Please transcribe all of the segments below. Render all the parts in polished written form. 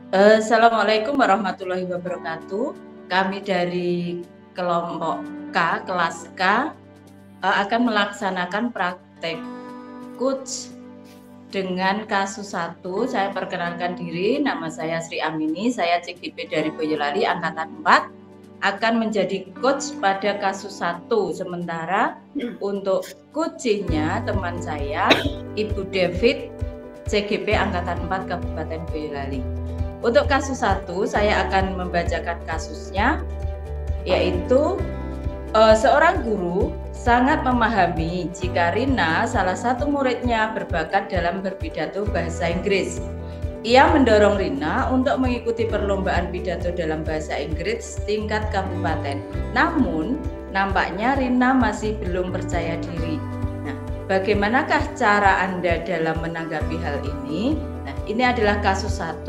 Assalamualaikum warahmatullahi wabarakatuh. Kami dari kelompok K, kelas K, akan melaksanakan praktek coach dengan kasus 1. Saya perkenalkan diri, nama saya Sri Amini, saya CGP dari Boyolali, angkatan 4, akan menjadi coach pada kasus 1. Sementara untuk coachingnya teman saya, Ibu David, CGP angkatan 4 Kabupaten Boyolali. Untuk kasus 1, saya akan membacakan kasusnya, yaitu seorang guru sangat memahami jika Rina, salah satu muridnya, berbakat dalam berpidato bahasa Inggris. Ia mendorong Rina untuk mengikuti perlombaan pidato dalam bahasa Inggris tingkat kabupaten. Namun, nampaknya Rina masih belum percaya diri. Nah, bagaimanakah cara Anda dalam menanggapi hal ini? Nah, ini adalah kasus 1.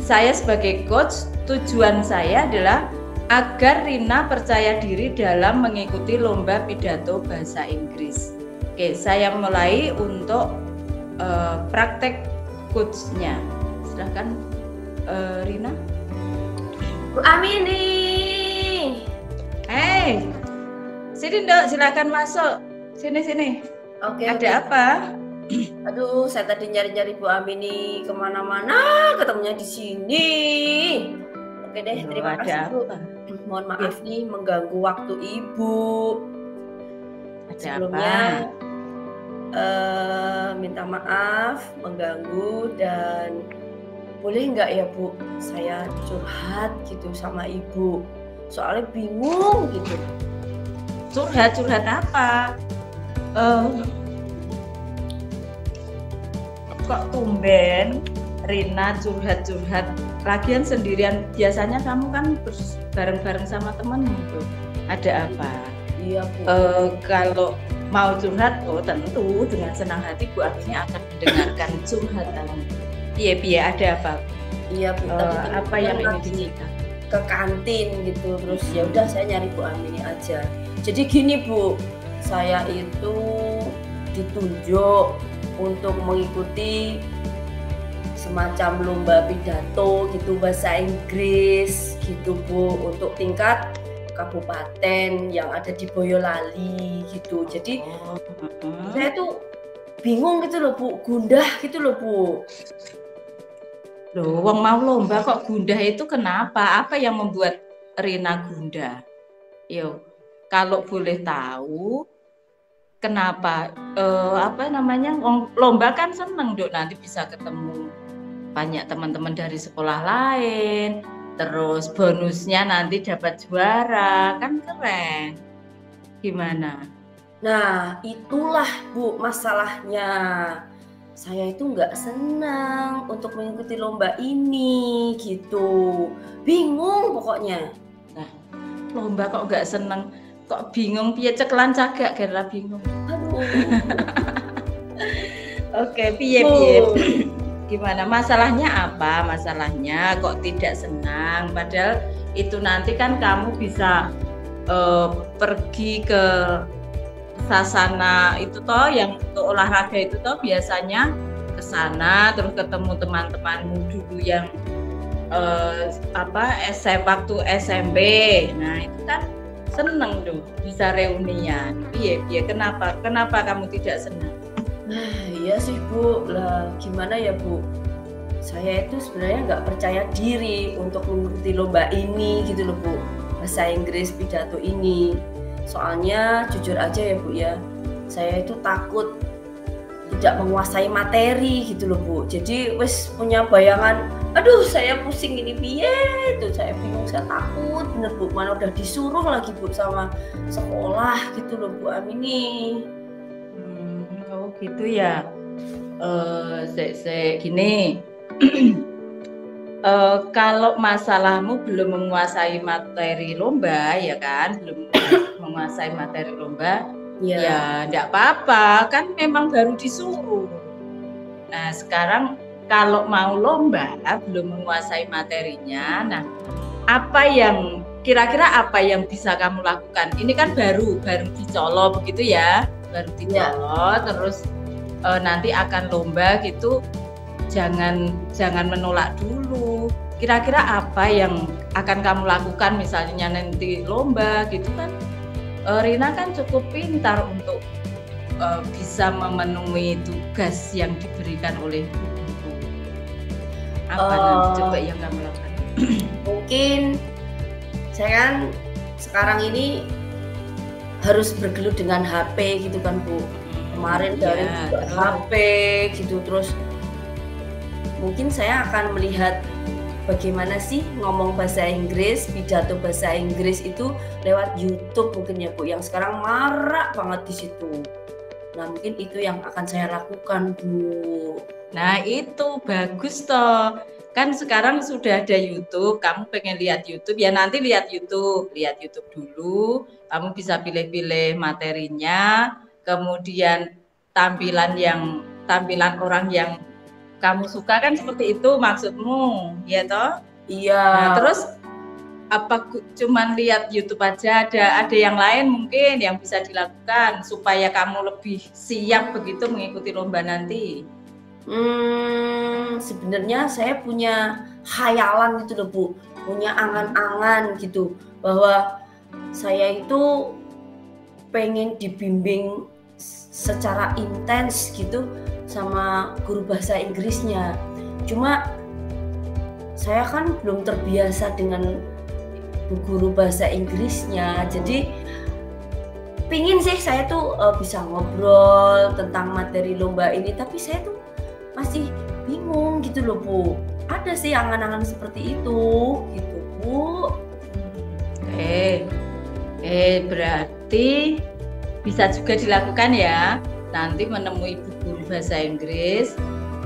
Saya sebagai coach, tujuan saya adalah agar Rina percaya diri dalam mengikuti lomba pidato bahasa Inggris. Oke, saya mulai untuk praktek coachnya. Silahkan Rina. Bu Amini. Sini Dok, silakan masuk. Sini. Oke. Ada apa? Aduh, saya tadi nyari-nyari Bu Amini kemana-mana, ketemunya di sini. Oke deh, terima kasih Bu. Mohon maaf nih mengganggu waktu Ibu. Sebelumnya minta maaf mengganggu, dan boleh nggak ya Bu, saya curhat gitu sama Ibu. Soalnya bingung gitu. Curhat apa? Kok tumben Rina curhat lagian sendirian? Biasanya kamu kan bareng-bareng sama temenmu tuh. Ada apa? Iya Bu. Kalau mau curhat, tentu dengan senang hati Bu Amini akan mendengarkan curhatan. Iya, ada apa? Iya Bu. Apa yang ingin diceritakan? Ke kantin gitu, terus ya udah saya nyari Bu Amini aja. Jadi gini Bu, saya itu ditunjuk untuk mengikuti semacam lomba pidato gitu bahasa Inggris gitu Bu, untuk tingkat kabupaten yang ada di Boyolali gitu. Jadi saya tuh bingung gitu loh Bu, gundah gitu loh Bu. Loh, wong mau lomba kok gundah itu kenapa? Apa yang membuat Rina gundah? Yo, kalau boleh tahu kenapa? Lomba kan seneng Dok, nanti bisa ketemu banyak teman-teman dari sekolah lain, terus bonusnya nanti dapat juara, kan keren. Gimana? Nah, itulah Bu masalahnya. Saya itu nggak senang untuk mengikuti lomba ini gitu. Bingung pokoknya. Nah, lomba kok nggak seneng? Kok bingung? Piye ceklan cagak gara bingung. Aduh. Oke, piye. Gimana? Masalahnya apa? Masalahnya kok tidak senang? Padahal itu nanti kan kamu bisa pergi ke sasana itu toh, yang untuk olahraga itu toh, biasanya ke sana terus ketemu teman-temanmu dulu yang waktu SMP. Nah, itu kan seneng tuh bisa reunian. Iya, kenapa kamu tidak senang? Nah, iya sih Bu, lah gimana ya Bu, saya itu sebenarnya nggak percaya diri untuk mengikuti lomba ini gitu loh Bu, bahasa Inggris pidato ini. Soalnya jujur aja ya Bu ya, saya itu takut tidak menguasai materi gitu loh Bu. Jadi wes punya bayangan, aduh saya pusing ini piye tuh, saya bingung, saya takut bener Bu, mana udah disuruh lagi Bu sama sekolah gitu loh Bu Amini. Oh gitu ya. Gini. Kalau masalahmu belum menguasai materi lomba, ya kan, belum menguasai materi lomba, ya enggak apa-apa, kan memang baru disuruh. Nah, sekarang kalau mau lomba belum menguasai materinya, nah kira-kira apa yang bisa kamu lakukan? Ini kan baru dicolok begitu ya, baru dicolok, terus nanti akan lomba gitu. jangan menolak dulu. Kira-kira apa yang akan kamu lakukan misalnya nanti lomba gitu kan? Rina kan cukup pintar untuk bisa memenuhi tugas yang diberikan oleh guru. Apa nanti coba yang kamu lakukan? Mungkin saya kan sekarang ini harus bergelut dengan HP gitu kan Bu. Kemarin dari HP gitu, terus mungkin saya akan melihat bagaimana sih ngomong bahasa Inggris, pidato bahasa Inggris itu lewat YouTube mungkin ya Bu, yang sekarang marak banget di situ. Nah mungkin itu yang akan saya lakukan Bu. Nah itu bagus toh, kan sekarang sudah ada YouTube, kamu pengen lihat YouTube ya nanti lihat YouTube dulu, kamu bisa pilih-pilih materinya, kemudian tampilan orang yang kamu suka kan seperti itu maksudmu, ya toh? Iya. Nah, terus apa cuman lihat YouTube aja, ada yang lain mungkin yang bisa dilakukan supaya kamu lebih siap begitu mengikuti lomba nanti? Sebenarnya saya punya khayalan gitu loh Bu, punya angan-angan gitu bahwa saya itu pengen dibimbing secara intens gitu sama guru bahasa Inggrisnya. Cuma saya kan belum terbiasa dengan guru bahasa Inggrisnya, jadi pingin sih saya tuh bisa ngobrol tentang materi lomba ini, tapi saya tuh masih bingung gitu loh Bu. Ada sih angan-angan seperti itu gitu Bu. Berarti bisa juga dilakukan ya, nanti menemui guru bahasa Inggris.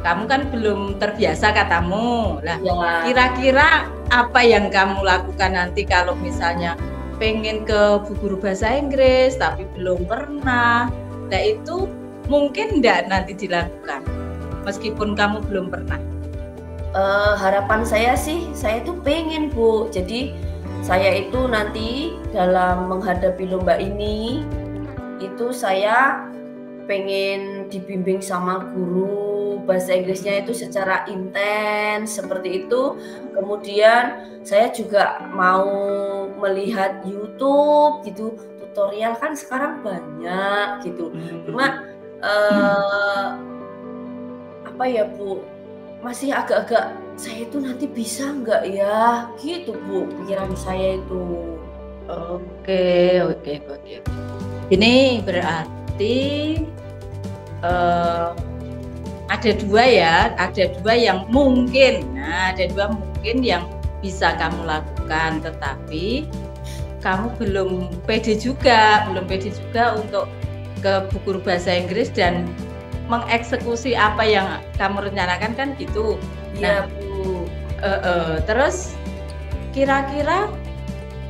Kamu kan belum terbiasa katamu lah ya. Kira-kira apa yang kamu lakukan nanti kalau misalnya pengen ke guru bahasa Inggris tapi belum pernah? Nah itu mungkin enggak nanti dilakukan meskipun kamu belum pernah? Harapan saya sih, saya tuh pengen Bu, jadi saya itu nanti dalam menghadapi lomba ini itu saya pengen dibimbing sama guru bahasa Inggrisnya itu secara intens seperti itu. Kemudian saya juga mau melihat YouTube gitu, tutorial kan sekarang banyak gitu. Cuma apa ya Bu, masih agak-agak saya itu nanti bisa nggak ya gitu Bu, pikiran saya itu. Oke. Ini berarti ada dua yang mungkin. Nah, ada dua mungkin yang bisa kamu lakukan, tetapi kamu belum pede juga untuk ke guru bahasa Inggris dan mengeksekusi apa yang kamu rencanakan kan gitu. Iya Bu. Terus kira-kira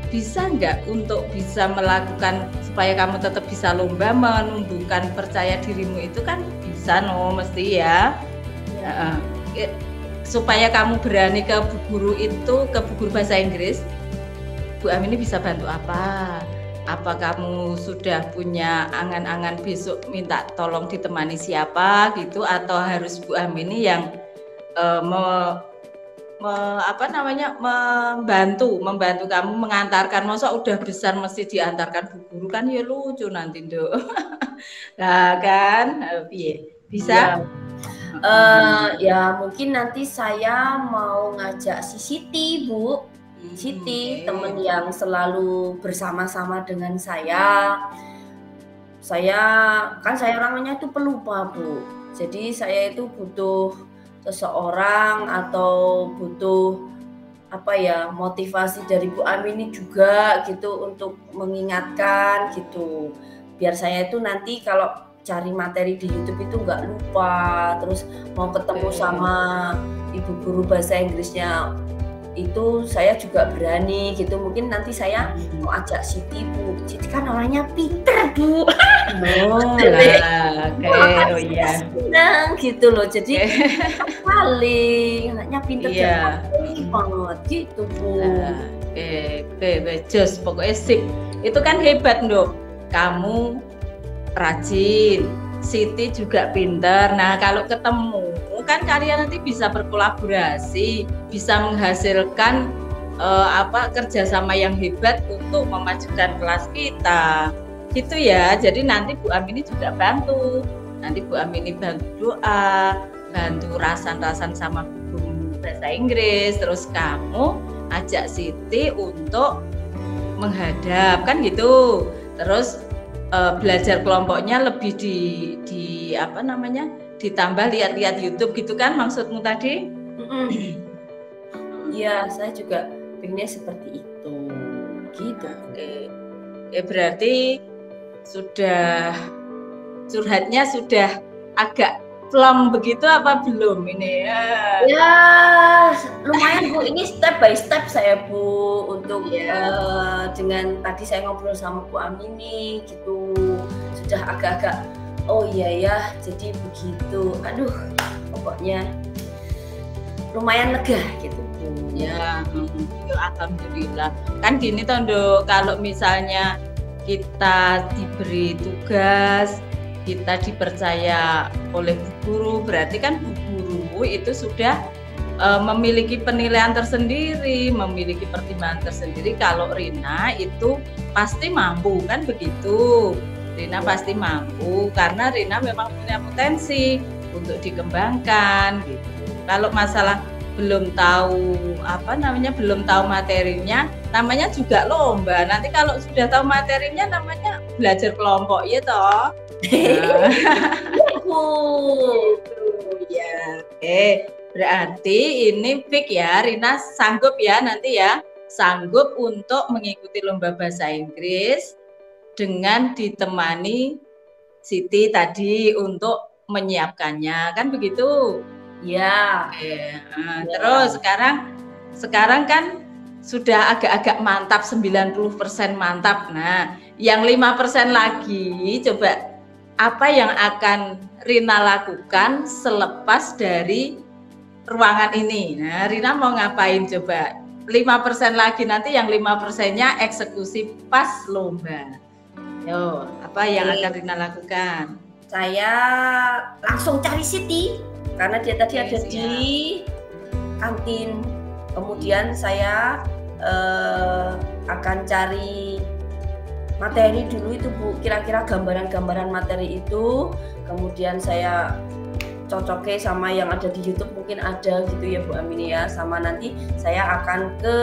bisa nggak untuk bisa melakukan supaya kamu tetap bisa lomba, menumbuhkan percaya dirimu itu kan bisa mesti ya. Supaya kamu berani ke guru bahasa Inggris, Bu Am ini bisa bantu apa? Apa kamu sudah punya angan-angan besok minta tolong ditemani siapa gitu, atau harus Bu Am ini yang membantu kamu mengantarkan? Masa udah besar mesti diantarkan bu guru kan ya lucu nanti Nduk. Nah kan bisa ya mungkin nanti saya mau ngajak si Siti Bu. Siti teman yang selalu bersama-sama dengan saya orangnya itu pelupa Bu, jadi saya itu butuh seseorang atau butuh motivasi dari Bu Amini juga gitu untuk mengingatkan gitu, biar saya itu nanti kalau cari materi di YouTube itu nggak lupa, terus mau ketemu sama ibu guru bahasa Inggrisnya itu saya juga berani gitu. Mungkin nanti saya mau ajak Siti Bu, Siti kan orangnya pinter Bu. Senang gitu loh, jadi paling anaknya pinter banget gitu Bu. Just pokoknya sip. Itu kan hebat Nduk, kamu rajin, Siti juga pinter. Nah kalau ketemu kan kalian nanti bisa berkolaborasi, bisa menghasilkan kerjasama yang hebat untuk memajukan kelas kita. Gitu ya. Jadi nanti Bu Amini juga bantu. Nanti Bu Amini bantu doa, bantu rasan-rasan sama guru bahasa Inggris, terus kamu ajak Siti untuk menghadap kan gitu. Terus belajar kelompoknya lebih di apa namanya? Ditambah lihat-lihat YouTube gitu kan maksudmu tadi? Iya, saya juga pengennya seperti itu. Gitu. Oke. Berarti sudah curhatnya sudah agak plong begitu apa belum ini? Ya, lumayan Bu. Ini step by step saya Bu untuk dengan tadi saya ngobrol sama Bu Amini gitu. Sudah agak-agak oh iya ya, jadi begitu. Aduh, pokoknya lumayan lega gitu. Ya, alhamdulillah. Kan gini Tondo, kalau misalnya kita diberi tugas, kita dipercaya oleh bu guru, berarti kan bu guru itu sudah memiliki penilaian tersendiri, memiliki pertimbangan tersendiri. Kalau Rina itu pasti mampu, kan begitu. Rina pasti mampu karena Rina memang punya potensi untuk dikembangkan gitu. Kalau masalah belum tahu belum tahu materinya, namanya juga lomba. Nanti kalau sudah tahu materinya namanya belajar kelompok ya toh. Ya, berarti ini fix ya, Rina sanggup ya nanti ya, sanggup untuk mengikuti lomba bahasa Inggris dengan ditemani Siti tadi untuk menyiapkannya, kan begitu? Ya. Terus sekarang kan sudah agak-agak mantap, 90% mantap. Nah, yang 5% lagi coba apa yang akan Rina lakukan selepas dari ruangan ini? Nah, Rina mau ngapain coba? 5% lagi, nanti yang 5%-nya eksekusi pas lomba. Yo, apa yang akan Rina lakukan? Saya langsung cari Siti karena dia tadi ada di kantin. Kemudian saya akan cari materi dulu itu Bu, kira-kira gambaran-gambaran materi itu. Kemudian saya cocoknya sama yang ada di YouTube, mungkin ada gitu ya Bu Amini ya. Sama nanti saya akan ke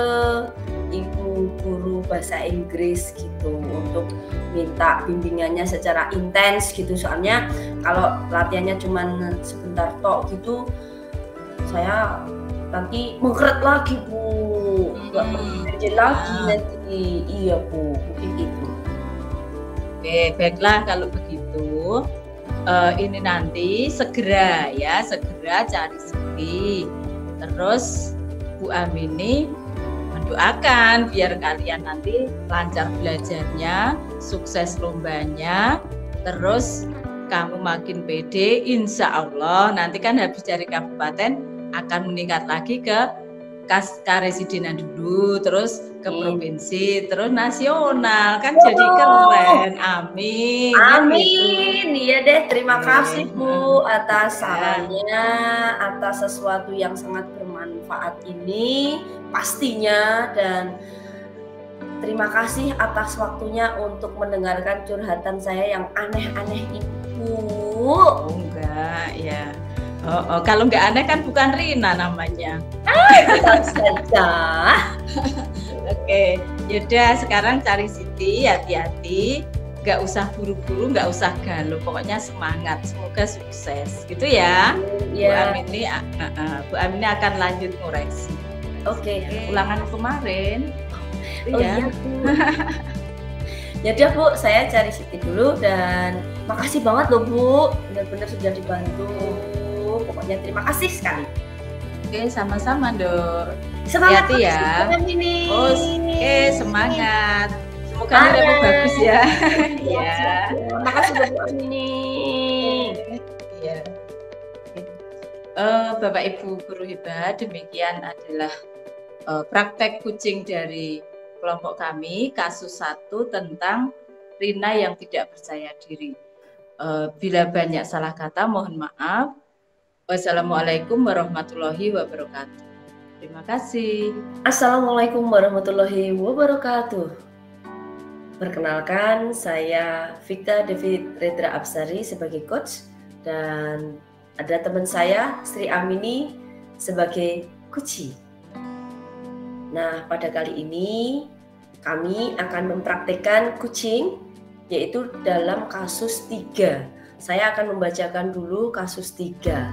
ibu guru bahasa Inggris gitu untuk minta bimbingannya secara intens gitu. Soalnya kalau latihannya cuma sebentar tok gitu, saya nanti mengkeret lagi Bu, nggak belajar lagi nanti. Iya Bu, mungkin itu. Oke, baiklah kalau begitu. Ini nanti segera cari Siti. Terus Bu Amini mendoakan biar kalian nanti lancar belajarnya, sukses lombanya, terus kamu makin pede, insya Allah nanti kan habis dari kabupaten akan meningkat lagi ke karesidenan dulu, terus ke provinsi, terus nasional, kan jadi keren. Amin. Amin. Iya deh, terima kasih Bu atas sarannya, atas sesuatu yang sangat bermanfaat ini pastinya, dan terima kasih atas waktunya untuk mendengarkan curhatan saya yang aneh-aneh Ibu. Oh, enggak ya. Kalau nggak aneh kan bukan Rina namanya. Saja. Oke, yaudah sekarang cari Siti, hati-hati, nggak usah buru-buru, nggak usah galau, pokoknya semangat, semoga sukses, gitu ya. Yeah. Bu Amini akan lanjut ngoreksi. Oke. Ulangan kemarin. Iya. Ya udah Bu, saya cari Siti dulu dan makasih banget loh Bu, benar-benar sudah dibantu. Pokoknya terima kasih sekali. Oke, sama-sama Dor. Semangat ya. Ini. Oke, semangat. Semoga nilaimu bagus ya. Ya. Makasih Bu Amini. Iya. Bapak Ibu guru hebat, demikian adalah praktek kucing dari kelompok kami, kasus 1 tentang Rina yang tidak percaya diri. Bila banyak salah kata, mohon maaf. Wassalamualaikum warahmatullahi wabarakatuh. Terima kasih. Assalamualaikum warahmatullahi wabarakatuh. Perkenalkan, saya Victa David Redra Absari sebagai coach dan ada teman saya Sri Amini sebagai coachee. Nah, pada kali ini kami akan mempraktekkan coaching yaitu dalam kasus 3. Saya akan membacakan dulu kasus 3.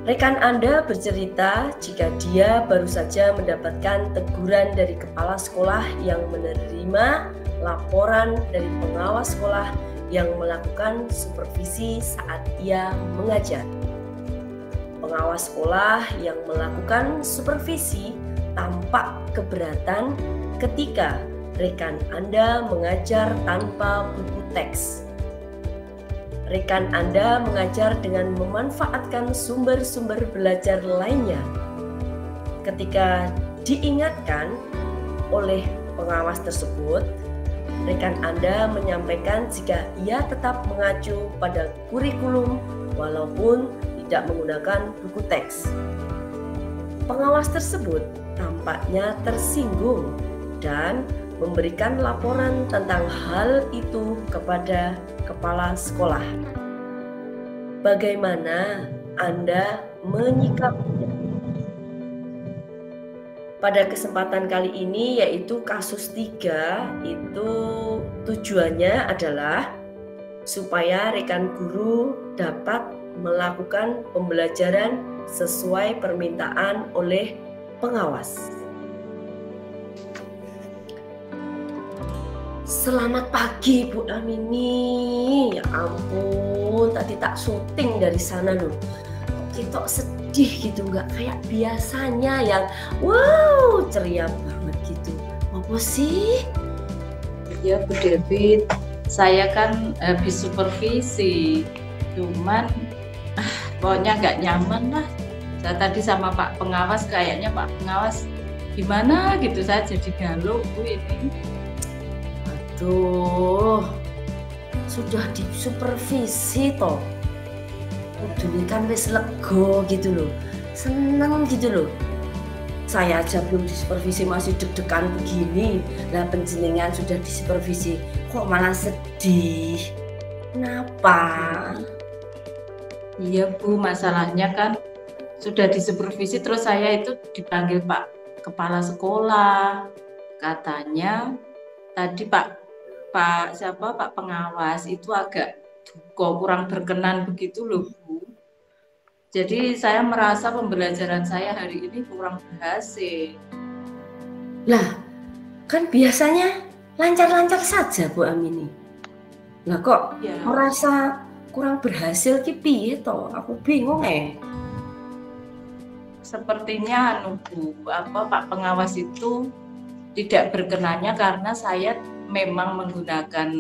Rekan Anda bercerita jika dia baru saja mendapatkan teguran dari kepala sekolah yang menerima laporan dari pengawas sekolah yang melakukan supervisi saat ia mengajar. Pengawas sekolah yang melakukan supervisi tampak keberatan ketika rekan Anda mengajar tanpa buku teks. Rekan Anda mengajar dengan memanfaatkan sumber-sumber belajar lainnya. Ketika diingatkan oleh pengawas tersebut, rekan Anda menyampaikan jika ia tetap mengacu pada kurikulum walaupun tidak menggunakan buku teks. Pengawas tersebut tampaknya tersinggung dan memberikan laporan tentang hal itu kepada kepala sekolah. Bagaimana Anda menyikapinya? Pada kesempatan kali ini yaitu kasus 3 itu tujuannya adalah supaya rekan guru dapat melakukan pembelajaran sesuai permintaan oleh pengawas. Selamat pagi Bu Amini. Ya ampun, tadi tak syuting dari sana loh. Kita sedih gitu, nggak kayak biasanya yang wow ceria banget gitu. Apa sih? Ya Bu David, saya kan habis supervisi, cuman pokoknya nggak nyaman lah. Saya tadi sama Pak Pengawas, kayaknya Pak Pengawas gimana gitu, saya jadi galau Bu ini. Aduh, sudah disupervisi toh. Udah kan wis lego gitu loh, seneng gitu loh. Saya aja belum disupervisi masih deg-degan begini. Lah penjenengan sudah disupervisi, kok malah sedih? Kenapa? Iya Bu, masalahnya kan sudah disupervisi terus saya itu dipanggil Pak Kepala Sekolah. Katanya tadi Pak Pengawas itu agak kurang berkenan begitu loh Bu. Jadi saya merasa pembelajaran saya hari ini kurang berhasil. Lah, kan biasanya lancar-lancar saja Bu Amini. Lah kok ya merasa kurang berhasil ki piye toh? Aku bingung Sepertinya Bu, Pak Pengawas itu tidak berkenannya karena saya memang menggunakan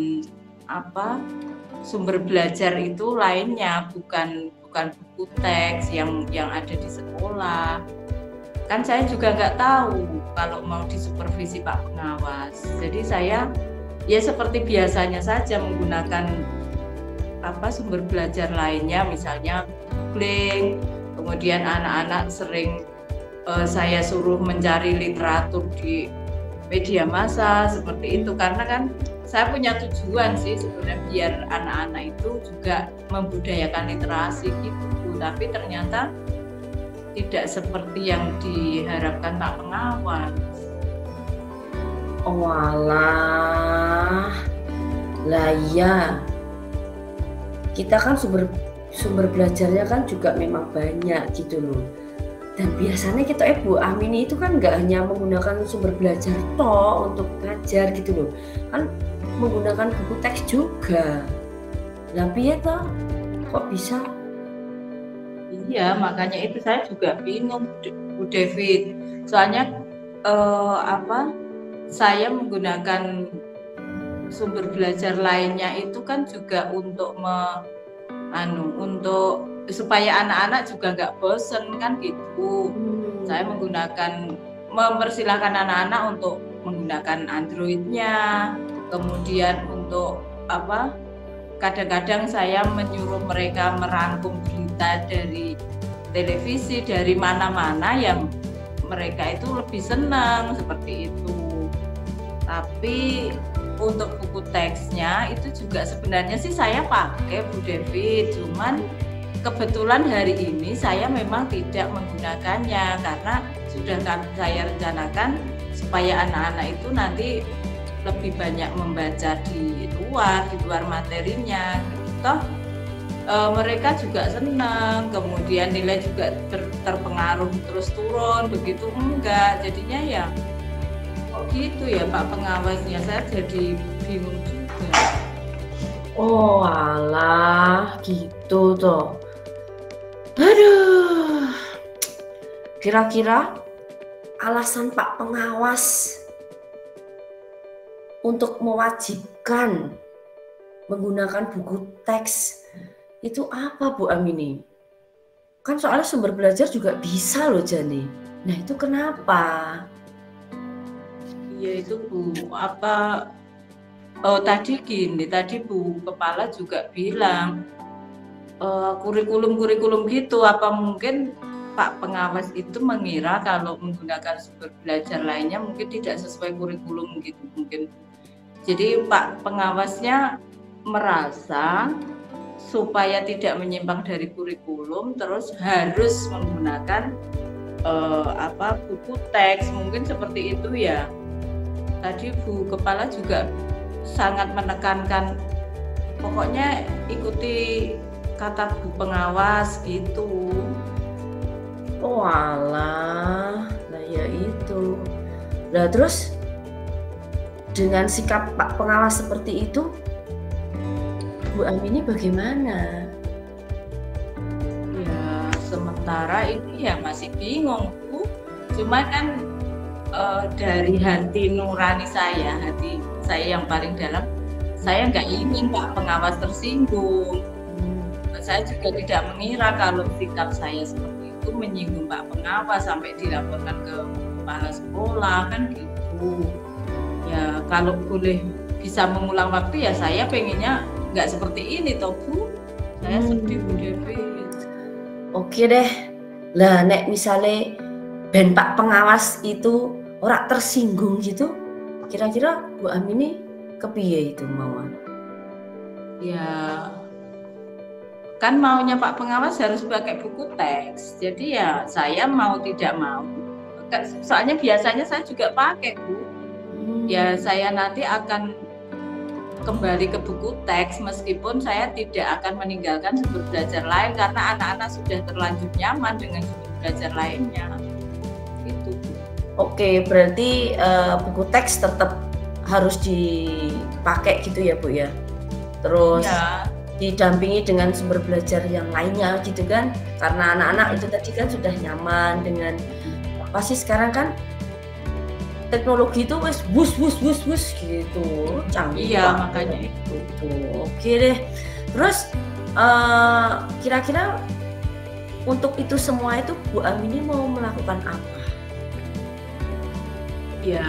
sumber belajar itu lainnya, bukan buku teks yang ada di sekolah. Kan saya juga nggak tahu kalau mau disupervisi Pak Pengawas. Jadi saya ya seperti biasanya saja menggunakan sumber belajar lainnya, misalnya Googling. Kemudian anak-anak sering saya suruh mencari literatur di media massa seperti itu, karena kan saya punya tujuan sih sebenarnya biar anak-anak itu juga membudayakan literasi gitu, tapi ternyata tidak seperti yang diharapkan Pak Pengawas. Oh alah, lah ya, kita kan sumber belajarnya kan juga memang banyak gitu loh. Dan biasanya kita Bu Amini itu kan nggak hanya menggunakan sumber belajar toh untuk ngajar gitu loh, kan menggunakan buku teks juga. Lah piye toh? Kok bisa? Iya, makanya itu saya juga bingung Bu David. Soalnya saya menggunakan sumber belajar lainnya itu kan juga untuk untuk supaya anak-anak juga nggak bosen kan gitu. Saya mempersilahkan anak-anak untuk menggunakan Android-nya, kemudian untuk kadang-kadang saya menyuruh mereka merangkum berita berita dari televisi, dari mana-mana yang mereka itu lebih senang seperti itu. Tapi untuk buku teksnya itu juga sebenarnya sih saya pakai Bu Devi, cuman kebetulan hari ini saya memang tidak menggunakannya karena sudah saya rencanakan supaya anak-anak itu nanti lebih banyak membaca di luar materinya. Toh mereka juga senang, kemudian nilai juga terpengaruh terus turun, begitu enggak. Jadinya ya kok gitu ya Pak pengawasnya, saya jadi bingung juga. Oh alah, gitu toh. Aduh, kira-kira alasan Pak pengawas untuk mewajibkan menggunakan buku teks itu apa Bu Amini? Kan soalnya sumber belajar juga bisa loh Jani. Nah itu kenapa? Iya itu Bu, tadi Bu Kepala juga bilang kurikulum gitu, apa mungkin Pak pengawas itu mengira kalau menggunakan sumber belajar lainnya mungkin tidak sesuai kurikulum gitu mungkin. Jadi Pak pengawasnya merasa supaya tidak menyimpang dari kurikulum terus harus menggunakan buku teks, mungkin seperti itu ya. Tadi Bu Kepala juga sangat menekankan pokoknya ikuti kata Bu pengawas gitu. Oh alah, nah ya itu. Nah terus dengan sikap Pak pengawas seperti itu, Bu Amini bagaimana? Ya sementara ini ya masih bingung Bu. Cuma kan dari hati nurani saya, hati saya yang paling dalam, saya nggak ingin Pak pengawas tersinggung. Saya juga tidak mengira kalau sikap saya seperti itu menyinggung Pak pengawas sampai dilaporkan ke kepala sekolah kan gitu. Ya kalau boleh bisa mengulang waktu ya saya pengennya nggak seperti ini toh Bu. Saya sedih Bu Devi. Oke deh. Lah nek misalnya ben Pak pengawas itu orang tersinggung gitu, kira-kira Bu Amini kepiye itu mauan? Ya kan maunya Pak pengawas harus pakai buku teks. Jadi ya saya mau tidak mau. Soalnya biasanya saya juga pakai Bu. Ya saya nanti akan kembali ke buku teks meskipun saya tidak akan meninggalkan sumber belajar lain karena anak-anak sudah terlanjur nyaman dengan sumber belajar lainnya. Itu. Oke, berarti buku teks tetap harus dipakai gitu ya Bu ya. Terus ya, didampingi dengan sumber belajar yang lainnya gitu kan. Karena anak-anak itu tadi kan sudah nyaman dengan apa sih sekarang kan teknologi itu wes bus gitu canggih. Iya makanya itu. Oke deh. Terus kira-kira untuk itu semua itu Bu Amini mau melakukan apa? Ya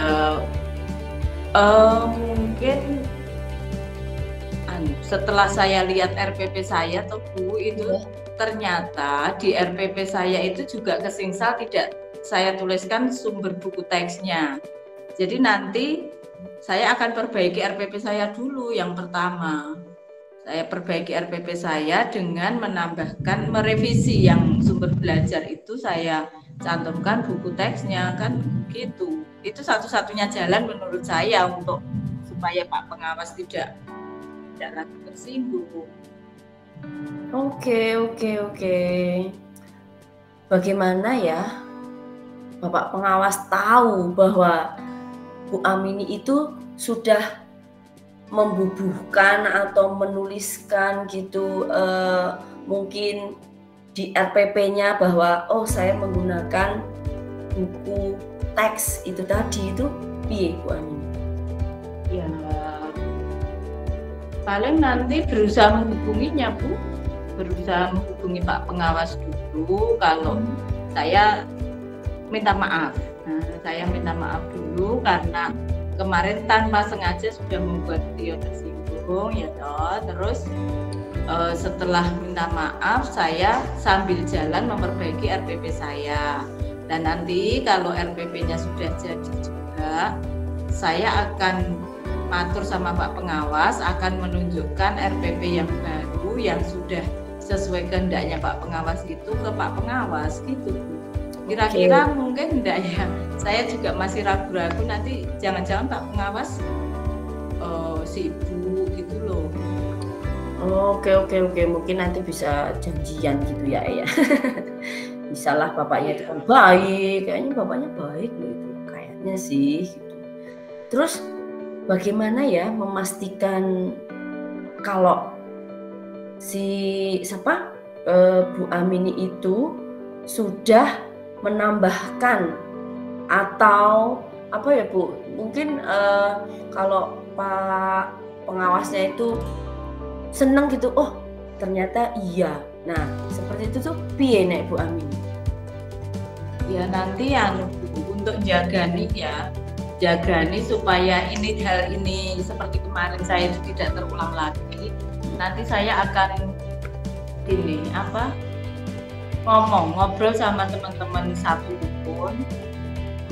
mungkin setelah saya lihat RPP saya tuh Bu itu ternyata di RPP saya itu juga kesingsal tidak saya tuliskan sumber buku teksnya. Jadi nanti saya akan perbaiki RPP saya dulu yang pertama. Saya perbaiki RPP saya dengan menambahkan merevisi yang sumber belajar itu saya cantumkan buku teksnya kan gitu. Itu satu-satunya jalan menurut saya untuk supaya Pak pengawas tidak lagi tersinggung. Oke. Bagaimana ya Bapak pengawas tahu bahwa Bu Amini itu sudah membubuhkan atau menuliskan gitu mungkin di RPP-nya bahwa saya menggunakan buku teks itu tadi itu piye Bu Amini? Ya paling nanti berusaha menghubunginya Bu, berusaha menghubungi Pak pengawas dulu kalau saya minta maaf. Nah, saya minta maaf dulu karena kemarin tanpa sengaja sudah membuat beliau tersinggung ya toh. Terus setelah minta maaf saya sambil jalan memperbaiki RPP saya. Dan nanti kalau RPP-nya sudah jadi juga, saya akan matur sama Pak Pengawas, akan menunjukkan RPP yang baru yang sudah sesuai kehendaknya Pak Pengawas itu ke Pak Pengawas gitu. Kira-kira mungkin enggak ya? Saya juga masih ragu-ragu, nanti jangan-jangan Pak Pengawas sibuk gitu loh. Oke, mungkin nanti bisa janjian gitu ya. Bisalah bapaknya itu kan baik, kayaknya bapaknya baik loh itu, kayaknya sih gitu. Terus bagaimana ya memastikan kalau si Bu Amini itu sudah menambahkan atau apa ya Bu? Mungkin kalau Pak Pengawasnya itu seneng gitu, oh ternyata iya. Nah seperti itu tuh piye nek Bu Amini? Ya nanti yang untuk jagani supaya hal ini seperti kemarin saya itu tidak terulang lagi. Nanti saya akan ngobrol sama teman-teman satu rukun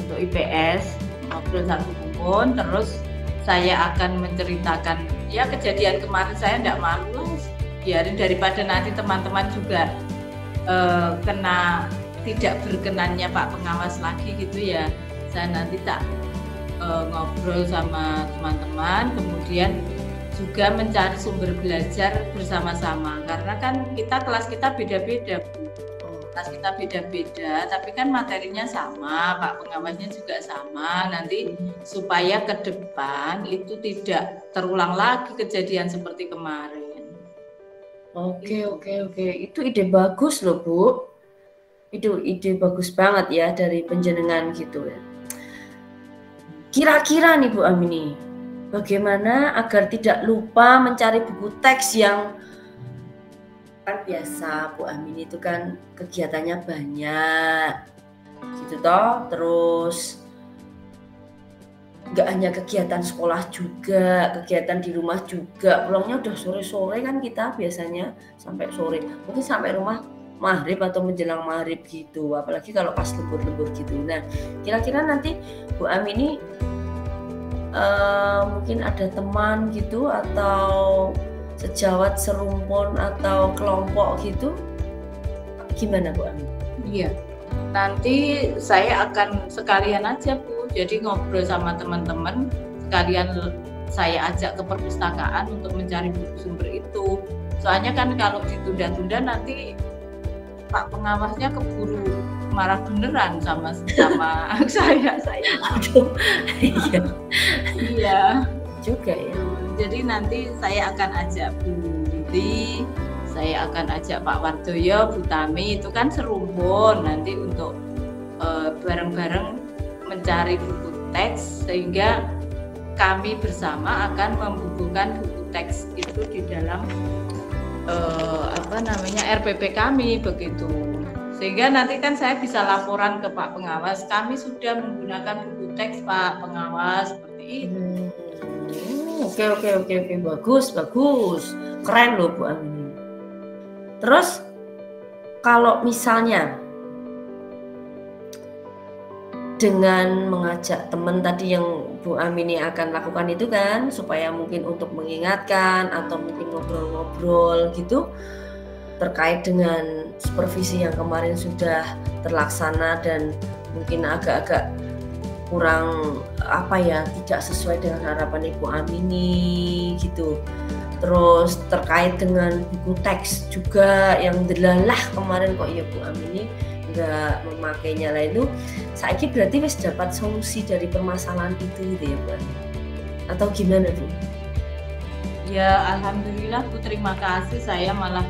untuk IPS, ngobrol satu rukun, terus saya akan menceritakan ya kejadian kemarin. Saya tidak malu lah, biarin daripada nanti teman-teman juga kena tidak berkenannya Pak Pengawas lagi gitu ya. Saya nanti tak ngobrol sama teman-teman, kemudian juga mencari sumber belajar bersama-sama, karena kan kelas kita beda-beda Bu. Kelas kita beda-beda, tapi kan materinya sama, Pak Pengawasnya juga sama. Nanti supaya ke depan itu tidak terulang lagi kejadian seperti kemarin. Oke. Itu ide bagus loh Bu. Itu ide bagus banget ya dari penjenengan gitu ya. Kira-kira nih Bu Amini, bagaimana agar tidak lupa mencari buku teks yang kan biasa Bu Amini itu kan kegiatannya banyak gitu toh, terus nggak hanya kegiatan sekolah juga, kegiatan di rumah juga, pulangnya udah sore-sore kan kita biasanya sampai sore, mungkin sampai rumah maghrib atau menjelang maghrib gitu, apalagi kalau pas lembur-lembur gitu. Nah kira-kira nanti Bu Amini mungkin ada teman gitu atau sejawat serumpun atau kelompok gitu, gimana Bu Amini? Iya, nanti saya akan sekalian aja Bu, jadi ngobrol sama teman-teman, sekalian saya ajak ke perpustakaan untuk mencari buku sumber itu. Soalnya kan kalau ditunda-tunda nanti Pak Pengawasnya keburu marah beneran sama saya. Aduh, iya juga ya. Jadi nanti saya akan ajak Bu Lili, saya akan ajak Pak Wardoyo, Bu Tami, itu kan serumpun nanti untuk bareng-bareng mencari buku teks, sehingga kami bersama akan membukukan buku teks itu di dalam RPP kami begitu. Sehingga nanti kan saya bisa laporan ke Pak Pengawas, kami sudah menggunakan buku teks Pak Pengawas, seperti itu. Oke, bagus, keren loh Bu Amini. Terus kalau misalnya dengan mengajak teman tadi yang Bu Amini akan lakukan itu kan, supaya mungkin untuk mengingatkan atau mungkin ngobrol-ngobrol gitu terkait dengan supervisi yang kemarin sudah terlaksana dan mungkin agak-agak kurang tidak sesuai dengan harapan Ibu Amini gitu. Terus terkait dengan buku teks juga yang delalah kemarin kok ya Bu Amini nggak memakainya lah, itu saiki berarti wis dapat solusi dari permasalahan itu gitu ya Bu Amini, atau gimana Bu? Ya alhamdulillah Bu, terima kasih. Saya malah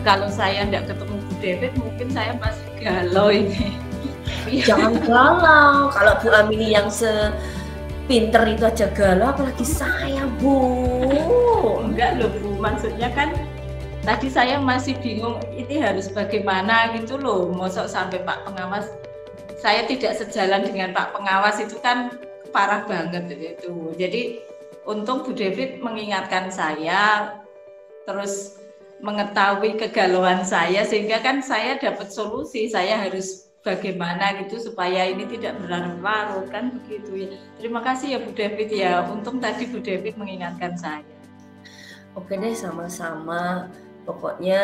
kalau saya tidak ketemu Bu David mungkin saya masih galau ini. Jangan galau, kalau Bu Amini yang sepinter itu aja galau, apalagi saya Bu. Enggak loh Bu, maksudnya kan tadi saya masih bingung ini harus bagaimana gitu loh. Mosok sampai Pak Pengawas, saya tidak sejalan dengan Pak Pengawas itu kan parah banget itu. Jadi untung Bu David mengingatkan saya, terus mengetahui kegalauan saya, sehingga kan saya dapat solusi, saya harus bagaimana gitu supaya ini tidak berlarut-larut kan begitu ya. Terima kasih ya Bu David ya, untung tadi Bu David mengingatkan saya. Oke deh, sama-sama. Pokoknya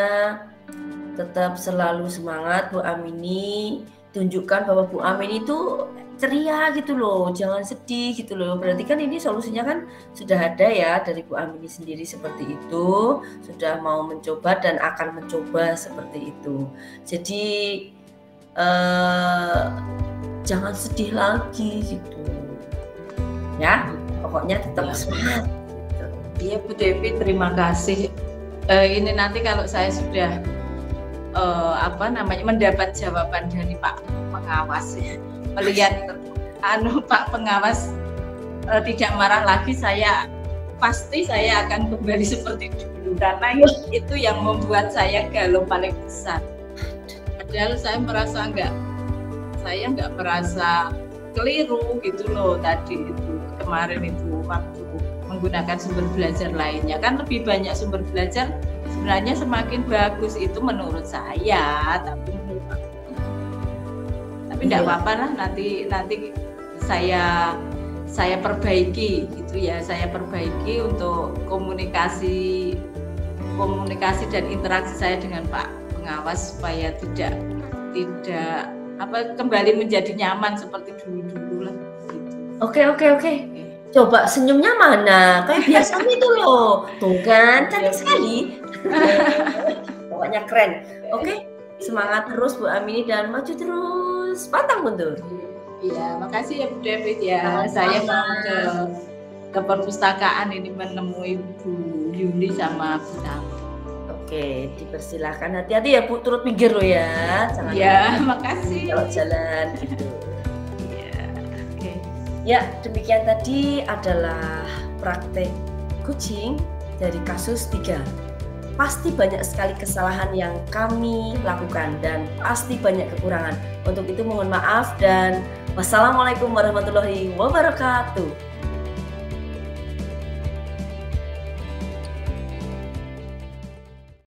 tetap selalu semangat Bu Amini, tunjukkan bahwa Bu Amini itu ceria gitu loh, jangan sedih gitu loh. Berarti kan ini solusinya kan sudah ada ya dari Bu Amini sendiri seperti itu, sudah mau mencoba dan akan mencoba seperti itu. Jadi jangan sedih lagi gitu ya, pokoknya tetap semangat. Iya Bu Devi, terima kasih. Ini nanti kalau saya sudah mendapat jawaban dari Pak Pengawas ya, melihat Pak Pengawas tidak marah lagi, pasti saya akan kembali seperti dulu, karena itu yang membuat saya galau paling besar. Padahal saya nggak merasa keliru gitu loh tadi itu, kemarin itu waktu menggunakan sumber belajar lainnya, kan lebih banyak sumber belajar sebenarnya semakin bagus itu menurut saya, tapi enggak apa-apa lah, nanti saya perbaiki gitu ya, saya perbaiki untuk komunikasi dan interaksi saya dengan Pak Pengawas supaya tidak kembali menjadi nyaman seperti dulu lah gitu. Oke. Coba senyumnya mana? Kayak biasanya itu loh. Tuh kan, cantik sekali. Pokoknya keren. Oke, semangat terus Bu Amini dan maju terus, pantang mundur. Iya, makasih ya Bu David ya. Saya mau ke perpustakaan ini menemui Bu Yuni sama Bu Tami. Oke, dipersilahkan. Hati-hati ya Bu, turut pinggir loh ya. Jangan ya, makasih. Kalau jalan gitu. Ya, demikian tadi adalah praktek coaching dari kasus 3. Pasti banyak sekali kesalahan yang kami lakukan dan pasti banyak kekurangan. Untuk itu mohon maaf dan wassalamualaikum warahmatullahi wabarakatuh.